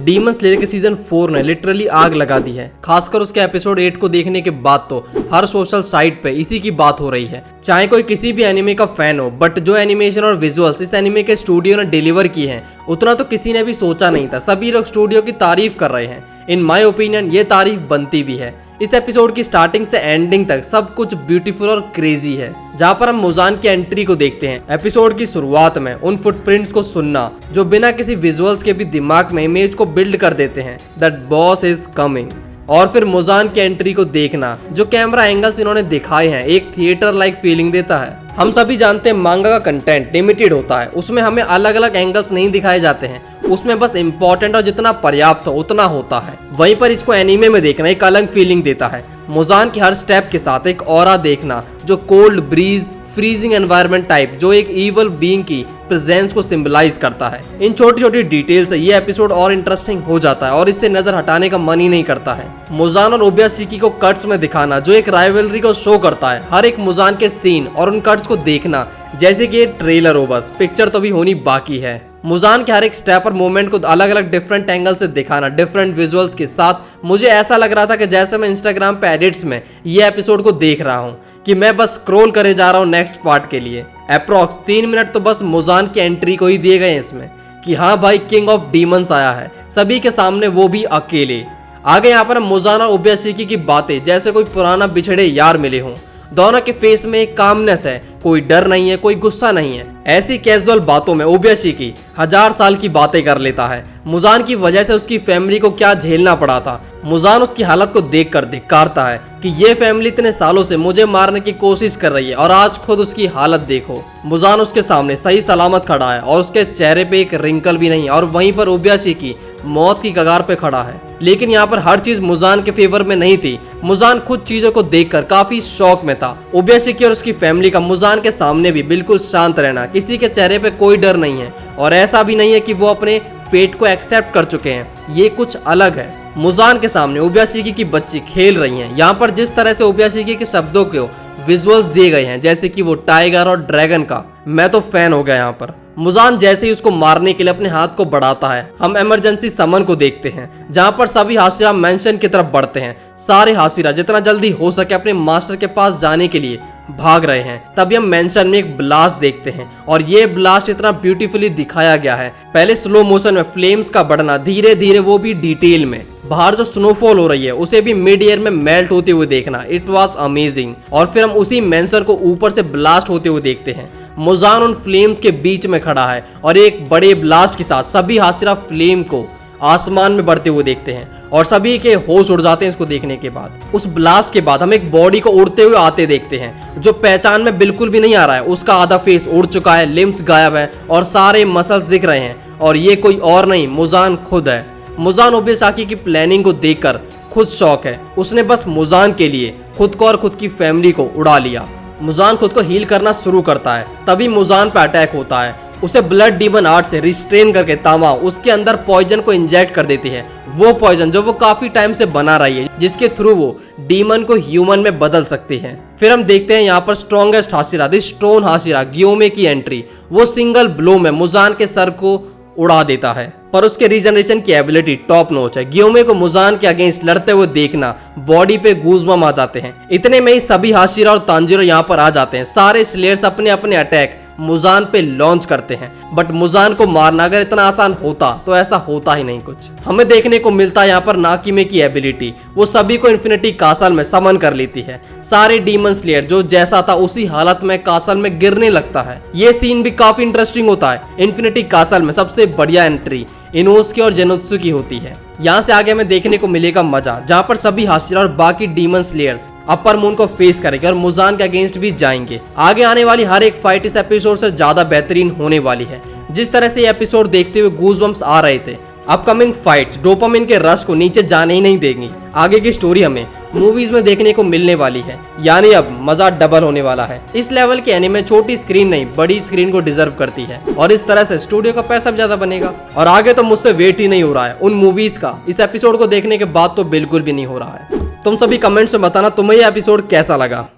Demon slayer के season 4 ने literally आग लगा दी है। खासकर उसके एपिसोड 8 को देखने के बाद तो हर सोशल साइट पे इसी की बात हो रही है। चाहे कोई किसी भी एनिमे का फैन हो, बट जो एनिमेशन और विजुअल्स इस एनिमे के स्टूडियो ने डिलीवर की हैं, उतना तो किसी ने भी सोचा नहीं था। सभी लोग स्टूडियो की तारीफ कर रहे हैं। इन माय ओपिनियन ये तारीफ बनती भी है। इस एपिसोड की स्टार्टिंग से एंडिंग तक सब कुछ ब्यूटीफुल और क्रेजी है। जहाँ पर हम मुजान की एंट्री को देखते हैं। एपिसोड की शुरुआत में उन फुटप्रिंट्स को सुनना जो बिना किसी विजुअल्स के भी दिमाग में इमेज को बिल्ड कर देते हैं, दैट बॉस इज कमिंग। और फिर मुजान की एंट्री को देखना, जो कैमरा एंगल्स इन्होंने दिखाए हैं, एक थिएटर लाइक फीलिंग देता है। हम सभी जानते हैं मांगा का कंटेंट लिमिटेड होता है, उसमें हमें अलग अलग एंगल्स नहीं दिखाए जाते हैं, उसमें बस इम्पोर्टेंट और जितना पर्याप्त हो उतना होता है। वहीं पर इसको एनीमे में देखना एक अलग फीलिंग देता है। मुजान की हर स्टेप के साथ एक ऑरा देखना, जो cold bridge, freezing environment type, जो एक इवल बीइंग की प्रेजेंस को सिंबलाइज करता है। इन छोटी छोटी डिटेल से ये एपिसोड और इंटरेस्टिंग हो जाता है और इससे नजर हटाने का मन ही नहीं करता है। मुजान और ओबयाशिकी को कट्स में दिखाना, जो एक राइवलरी को शो करता है। हर एक मुजान के सीन और उन कट्स को देखना जैसे कि ये ट्रेलर हो, बस पिक्चर तो भी होनी बाकी है। मुजान के हर एक स्टेप और मूवमेंट को अलग अलग डिफरेंट एंगल से दिखाना, डिफरेंट विजुअल्स के साथ। मुझे ऐसा लग रहा था कि जैसे मैं इंस्टाग्राम पे एडिट्स में ये एपिसोड को देख रहा हूँ, कि मैं बस स्क्रॉल करे जा रहा हूँ नेक्स्ट पार्ट के लिए। अप्रॉक्स 3 मिनट तो बस मुजान की एंट्री को ही दिए गए इसमें, कि हाँ भाई किंग ऑफ डीमंस आया है, सभी के सामने, वो भी अकेले। आगे यहाँ पर मुजान और ओबयाशिकी की बातें जैसे कोई पुराना बिछड़े यार मिले हों। दोनों के फेस में एक कामनेस है, कोई डर नहीं है, कोई गुस्सा नहीं है। ऐसी कैजुअल बातों में ओबयाशिकी 1000 साल की बातें कर लेता है। मुजान की वजह से उसकी फैमिली को क्या झेलना पड़ा था। मुजान उसकी हालत को देखकर धिक्कारता है कि ये फैमिली इतने सालों से मुझे मारने की कोशिश कर रही है और आज खुद उसकी हालत देखो। मुजान उसके सामने सही सलामत खड़ा है और उसके चेहरे पे एक रिंकल भी नहीं, और वहीं पर ओबयाशिकी मौत की कगार पे खड़ा है। लेकिन यहाँ पर हर चीज मुजान के फेवर में नहीं थी। मुजान खुद चीजों को देखकर काफी शॉक में था। ओबयाशिकी और उसकी फैमिली का मुजान के सामने भी बिल्कुल शांत रहना, किसी के चेहरे पे कोई डर नहीं है, और ऐसा भी नहीं है कि वो अपने फेट को एक्सेप्ट कर चुके हैं। ये कुछ अलग है। मुजान के सामने ओबयाशिकी की बच्ची खेल रही हैं। यहाँ पर जिस तरह से ओबयाशिकी के शब्दों को विजुअल्स दिए गए हैं, जैसे कि वो टाइगर और ड्रैगन का, मैं तो फैन हो गया यहाँ पर। मुजान जैसे ही उसको मारने के लिए अपने हाथ को बढ़ाता है, हम इमरजेंसी समन को देखते हैं, जहां पर सभी हाशिरा मेंशन की तरफ बढ़ते हैं। सारे हाशिरा जितना जल्दी हो सके अपने मास्टर के पास जाने के लिए भाग रहे हैं। तभी हम मेंशन में एक ब्लास्ट देखते हैं, और ये ब्लास्ट इतना ब्यूटीफुली दिखाया गया है। पहले स्लो मोशन में फ्लेम्स का बढ़ना, धीरे धीरे वो भी डिटेल में। बाहर जो स्नोफॉल हो रही है उसे भी मिड एयर में मेल्ट होते हुए देखना, इट वाज अमेजिंग। और फिर हम उसी मेंशन को ऊपर से ब्लास्ट होते हुए देखते हैं। मुजान उन फ्लेम्स के बीच में खड़ा है और एक बड़े ब्लास्ट के साथ सभी हाशिरा फ्लेम को आसमान में बढ़ते हुए देखते हैं, और सभी के होश उड़ जाते हैं इसको देखने के बाद। उस ब्लास्ट के बाद हम एक बॉडी को उड़ते हुए आते देखते हैं, जो पहचान में बिल्कुल भी नहीं आ रहा है। उसका आधा फेस उड़ चुका है, लिम्स गायब है और सारे मसल्स दिख रहे हैं, और ये कोई और नहीं, मुजान खुद है। मुजान ओबयाशिकी की प्लानिंग को देखकर खुद शॉक है। उसने बस मुजान के लिए खुद को और खुद की फैमिली को उड़ा लिया। मुजान खुद को हील करना शुरू करता है, तभी मुजान पे अटैक होता है। उसे ब्लड डीमन आर्ट से रिस्ट्रेन करके तामा उसके अंदर पॉइजन को इंजेक्ट कर देती है। वो पॉइजन जो वो काफी टाइम से बना रही है, जिसके थ्रू वो डीमन को ह्यूमन में बदल सकती है। फिर हम देखते हैं यहाँ पर strongest Hashira, the stone Hashira Gyomei की एंट्री। वो सिंगल ब्लो में मुजान के सर को उड़ा देता है, पर उसके रीजनरेशन की एबिलिटी टॉप नॉच है। गियोमे को मुजान के अगेंस्ट लड़ते हुए देखना, बॉडी पे गूज़बम्प आ जाते हैं। इतने में ही सभी हाशिरा और तांजीरो यहाँ पर आ जाते हैं। सारे स्लेयर्स अपने अपने अटैक मुजान पे लॉन्च करते हैं, बट मुजान को मारना अगर इतना आसान होता तो ऐसा होता ही नहीं। कुछ हमें देखने को मिलता है यहाँ पर नाकिमे की एबिलिटी, वो सभी को इन्फिनिटी कासल में समन कर लेती है। सारे डीमन स्लेयर जो जैसा था उसी हालत में कासल में गिरने लगता है। ये सीन भी काफी इंटरेस्टिंग होता है। इन्फिनिटी कासल में सबसे बढ़िया एंट्री इनोसुके और जेनुत्सु की होती है। यहाँ से आगे हमें देखने को मिलेगा मजा, जहाँ पर सभी हाशिरा और बाकी डीमन स्लेयर्स अपर मून को फेस करेंगे और मुजान के अगेंस्ट भी जाएंगे। आगे आने वाली हर एक फाइट इस एपिसोड से ज्यादा बेहतरीन होने वाली है। जिस तरह से ये एपिसोड देखते हुए गूज़बम्प्स आ रहे थे, अपकमिंग फाइट्स डोपामिन के रश को नीचे जाने ही नहीं देंगी। आगे की स्टोरी हमें मूवीज में देखने को मिलने वाली है, यानी अब मजा डबल होने वाला है। इस लेवल के एनीमे छोटी स्क्रीन नहीं बड़ी स्क्रीन को डिजर्व करती है, और इस तरह से स्टूडियो का पैसा भी ज्यादा बनेगा। और आगे तो मुझसे वेट ही नहीं हो रहा है उन मूवीज का। इस एपिसोड को देखने के बाद तो बिल्कुल भी नहीं हो रहा है। तुम सभी कमेंट्स में बताना तुम्हें ये एपिसोड कैसा लगा।